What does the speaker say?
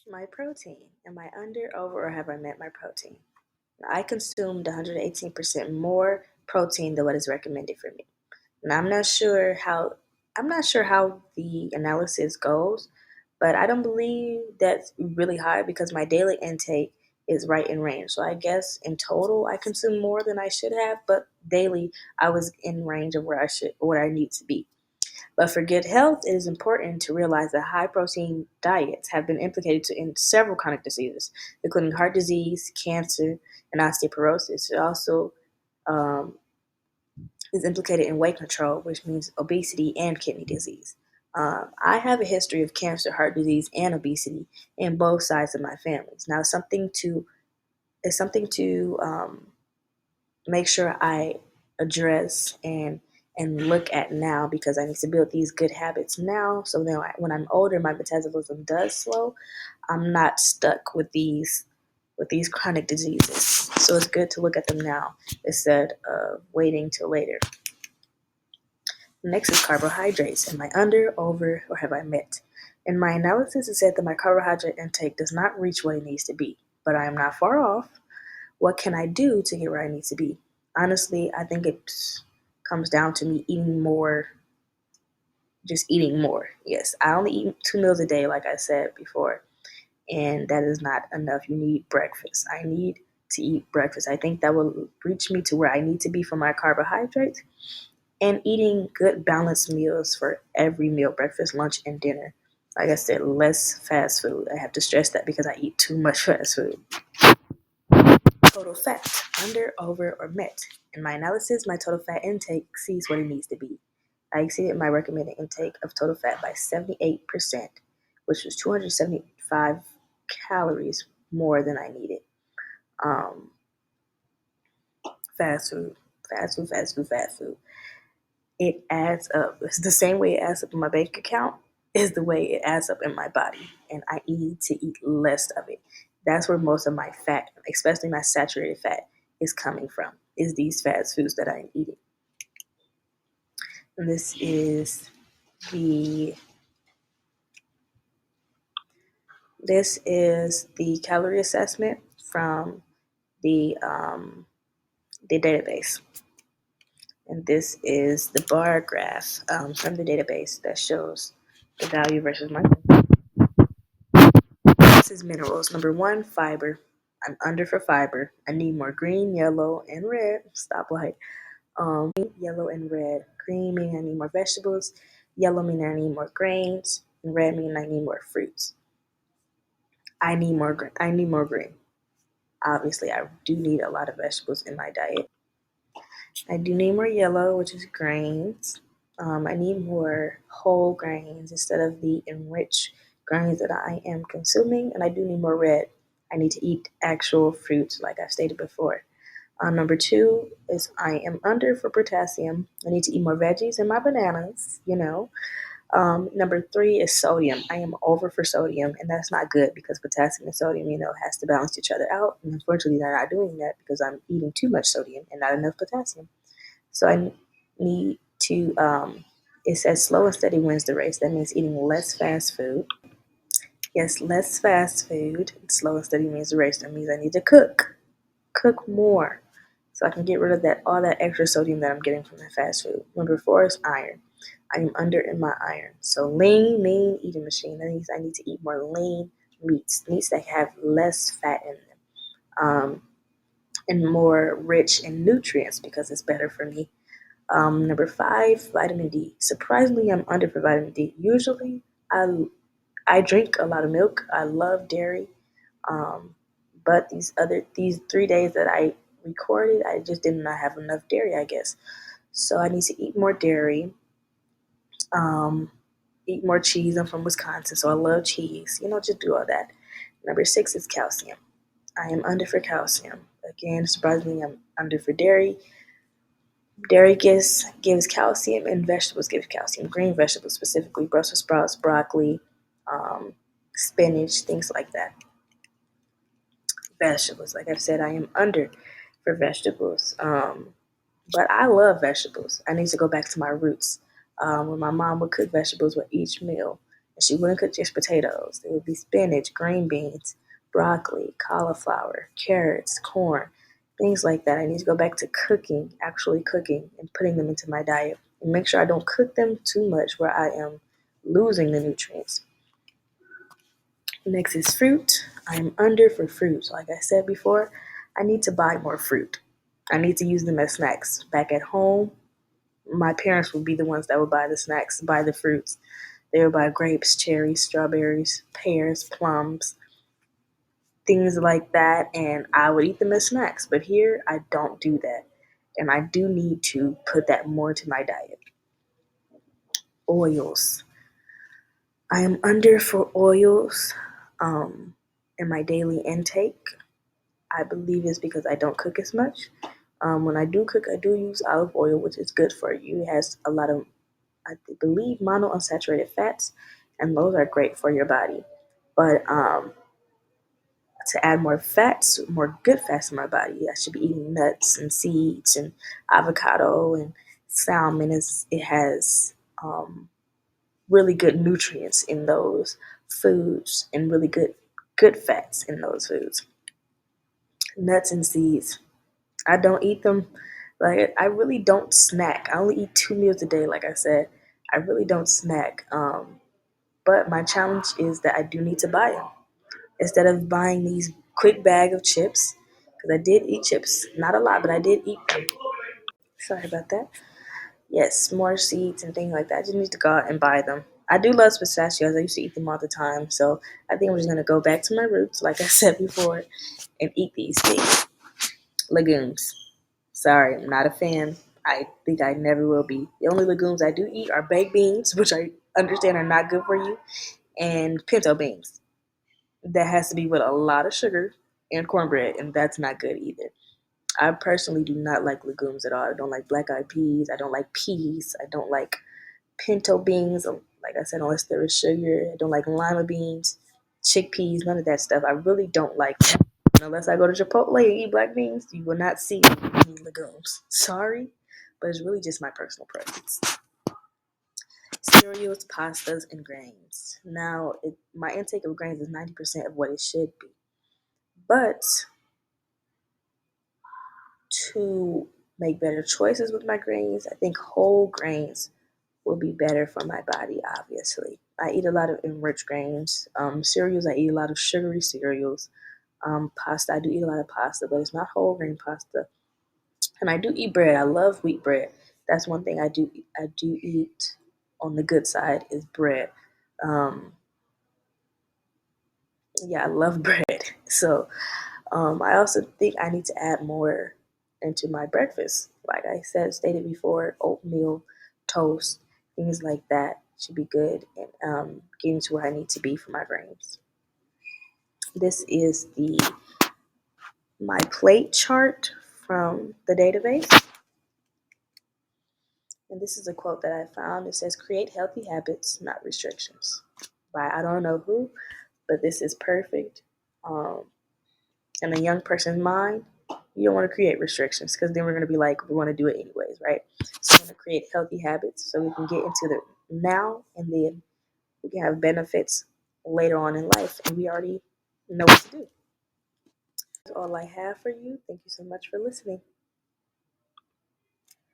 My protein. Am I under, over, or have I met my protein? I consumed 118% more protein than what is recommended for me. Now I'm not sure how the analysis goes, but I don't believe that's really high because my daily intake is right in range. So I guess in total I consume more than I should have, but daily I was in range of where I need to be. But for good health, it is important to realize that high protein diets have been implicated in several chronic diseases, including heart disease, cancer, and osteoporosis. It also um, is implicated in weight control, which means obesity and kidney disease. I have a history of cancer, heart disease, and obesity in both sides of my families. Now, something to make sure I address and look at now because I need to build these good habits now. So then, when I'm older, my metabolism does slow. I'm not stuck with these chronic diseases. So it's good to look at them now instead of waiting till later. Next is carbohydrates. Am I under, over, or have I met? In my analysis, it said that my carbohydrate intake does not reach what it needs to be, but I am not far off. What can I do to get where I need to be? Honestly, I think it comes down to me eating more, just eating more. Yes, I only eat 2 meals a day, like I said before, and that is not enough. You need breakfast. I need to eat breakfast. I think that will reach me to where I need to be for my carbohydrates and eating good balanced meals for every meal, breakfast, lunch, and dinner. Like I said, less fast food. I have to stress that because I eat too much fast food. Total fat, under, over, or met. In my analysis, my total fat intake exceeds what it needs to be. I exceeded my recommended intake of total fat by 78%, which was 275 calories more than I needed. Um, fast food, fast food, fast food, fast food. It adds up. It's the same way it adds up in my bank account is the way it adds up in my body. And I need to eat less of it. That's where most of my fat, especially my saturated fat, is coming from, is these fast foods that I'm eating. And the this is the calorie assessment from the database. And this is the bar graph from the database that shows the value versus my. This is minerals. Number one, fiber. I'm under for fiber. I need more green, yellow, and red. Stoplight. Yellow and red. Green meaning I need more vegetables. Yellow meaning I need more grains. And red meaning I need more fruits. I need more green. I need more green. Obviously, I do need a lot of vegetables in my diet. I do need more yellow, which is grains. I need more whole grains instead of the enriched grains that I am consuming. And I do need more red. I need to eat actual fruits, like I stated before. Number two is I am under for potassium. I need to eat more veggies and my bananas, you know. Number three is sodium. I am over for sodium, and that's not good because potassium and sodium, has to balance each other out. And unfortunately, they're not doing that because I'm eating too much sodium and not enough potassium. So I need to, it says slow and steady wins the race. That means eating less fast food. Yes, less fast food. Slow and steady wins the race. That means I need to cook more. So I can get rid of all that extra sodium that I'm getting from the fast food. Number four is iron. I am under in my iron. So lean eating machine. That means I need to eat more lean meats that have less fat in them, and more rich in nutrients because it's better for me. Number five, vitamin D. Surprisingly, I'm under for vitamin D. Usually, I drink a lot of milk. I love dairy, um, but these 3 days that I recorded, I just did not have enough dairy, I guess. So I need to eat more dairy. Um, Eat more cheese. I'm from Wisconsin, so I love cheese. Just do all that. Number six is calcium. I am under for calcium. Again, surprisingly, I'm under for dairy. Dairy gives calcium, and vegetables give calcium. Green vegetables specifically, Brussels sprouts, broccoli, um, spinach, things like that. Vegetables, like I've said, I am under for vegetables. But I love vegetables. I need to go back to my roots, where my mom would cook vegetables with each meal. And she wouldn't cook just potatoes. There would be spinach, green beans, broccoli, cauliflower, carrots, corn, things like that. I need to go back to cooking, actually cooking, and putting them into my diet. And make sure I don't cook them too much where I am losing the nutrients. Next is fruit. I am under for fruit. Like I said before, I need to buy more fruit. I need to use them as snacks. Back at home, my parents would be the ones that would buy the snacks, buy the fruits. They would buy grapes, cherries, strawberries, pears, plums, things like that, and I would eat them as snacks. But here, I don't do that. And I do need to put that more to my diet. Oils. I am under for oils in my daily intake. I believe it's because I don't cook as much. When I do cook, I do use olive oil, which is good for you. It has a lot of, I believe, monounsaturated fats, and those are great for your body. But to add more fats, more good fats in my body, I should be eating nuts and seeds and avocado and salmon. It has really good nutrients in those foods and really good fats in those foods. Nuts and seeds. I don't eat them. Like I really don't snack. I only eat 2 meals a day. Like I said, I really don't snack. But my challenge is that I do need to buy them instead of buying these quick bag of chips. Because I did eat chips, not a lot, but I did eat them. Sorry about that. Yes, more seeds and things like that. I just need to go out and buy them. I do love pistachios. I used to eat them all the time. So I think I'm just gonna go back to my roots, like I said before, and eat these things. Legumes. Sorry, I'm not a fan. I think I never will be. The only legumes I do eat are baked beans, which I understand are not good for you, and pinto beans. That has to be with a lot of sugar and cornbread, and that's not good either. I personally do not like legumes at all. I don't like black eyed peas. I don't like peas. I don't like pinto beans. Like I said, unless there is sugar. I don't like lima beans, chickpeas, none of that stuff. I really don't like that. Unless I go to Chipotle and eat black beans, you will not see any legumes. Sorry, but it's really just my personal preference. Cereals, pastas, and grains. Now, my intake of grains is 90% of what it should be. But to make better choices with my grains, I think whole grains will be better for my body, obviously. I eat a lot of enriched grains. Cereals, I eat a lot of sugary cereals. Pasta, I do eat a lot of pasta, but it's not whole grain pasta. And I do eat bread. I love wheat bread. That's one thing I do eat on the good side is bread. Um, yeah, I love bread. So I also think I need to add more into my breakfast. Like I stated before, oatmeal, toast, things like that should be good and getting to where I need to be for my grains. This is the my plate chart from the database. And this is a quote that I found. It says, "Create healthy habits, not restrictions." By I don't know who, but this is perfect. Um, in a young person's mind, you don't want to create restrictions because then we're going to be like, we want to do it anyways, right? So we want to create healthy habits so we can get into the now and then we can have benefits later on in life and we already know what to do. That's all I have for you. Thank you so much for listening.